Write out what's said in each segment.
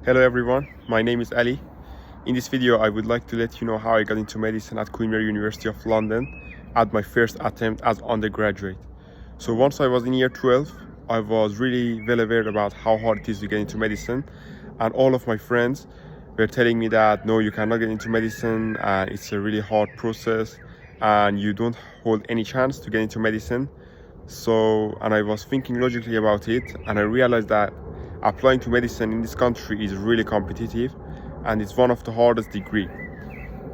Hello everyone, my name is Ali. In this video I would like to let you know how I got into medicine at Queen Mary University of London at my first attempt as undergraduate. So once I was in year 12, I was really well aware about how hard it is to get into medicine, and all of my friends were telling me that no, you cannot get into medicine and it's a really hard process and you don't hold any chance to get into medicine. And I was thinking logically about it, and I realized that applying to medicine in this country is really competitive and it's one of the hardest degree.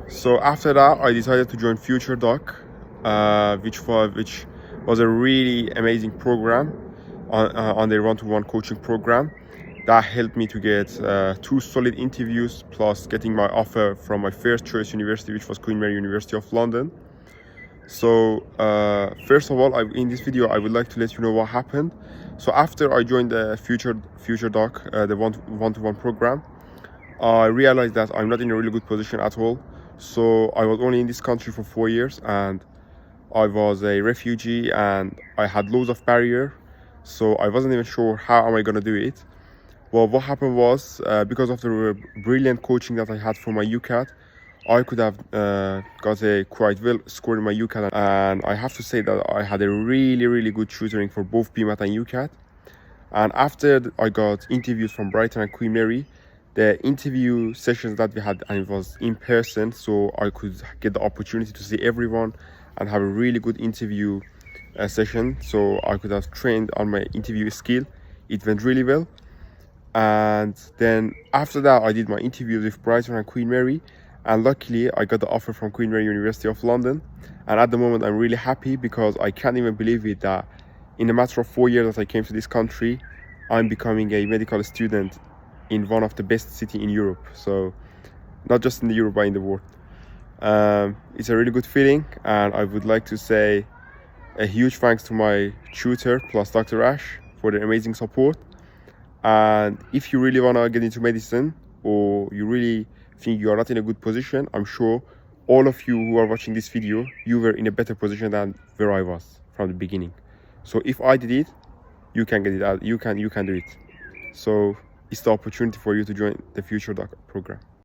So after that I decided to join FutureDoc, which was a really amazing program on their one-to-one coaching program that helped me to get 2 solid interviews plus getting my offer from my first choice university, which was Queen Mary University of London. So first of all, in this video I would like to let you know what happened. So after I joined the FutureDoc, the one-to-one program, I realized that I'm not in a really good position at all. So I was only in this country for 4 years and I was a refugee and I had loads of barrier, so I wasn't even sure how am I gonna do it. Well, what happened was, because of the brilliant coaching that I had for my UCAT, I could have got a quite well score in my UCAT, and I have to say that I had a really good tutoring for both BMAT and UCAT. And after I got interviews from Brighton and Queen Mary, the interview sessions that we had, and it was in person, so I could get the opportunity to see everyone and have a really good interview session, so I could have trained on my interview skill. It went really well. And then after that I did my interviews with Brighton and Queen Mary, and luckily I got the offer from Queen Mary University of London. And at the moment I'm really happy because I can't even believe it that in a matter of 4 years that I came to this country, I'm becoming a medical student in one of the best cities in Europe. So not just in the Europe but in the world. It's a really good feeling, and I would like to say a huge thanks to my tutor plus Dr. Ash for their amazing support. And if you really want to get into medicine, or you really think you are not in a good position, I'm sure all of you who are watching this video, you were in a better position than where I was from the beginning. So if I did it, you can get it out. You can do it. So it's the opportunity for you to join the FutureDoc program.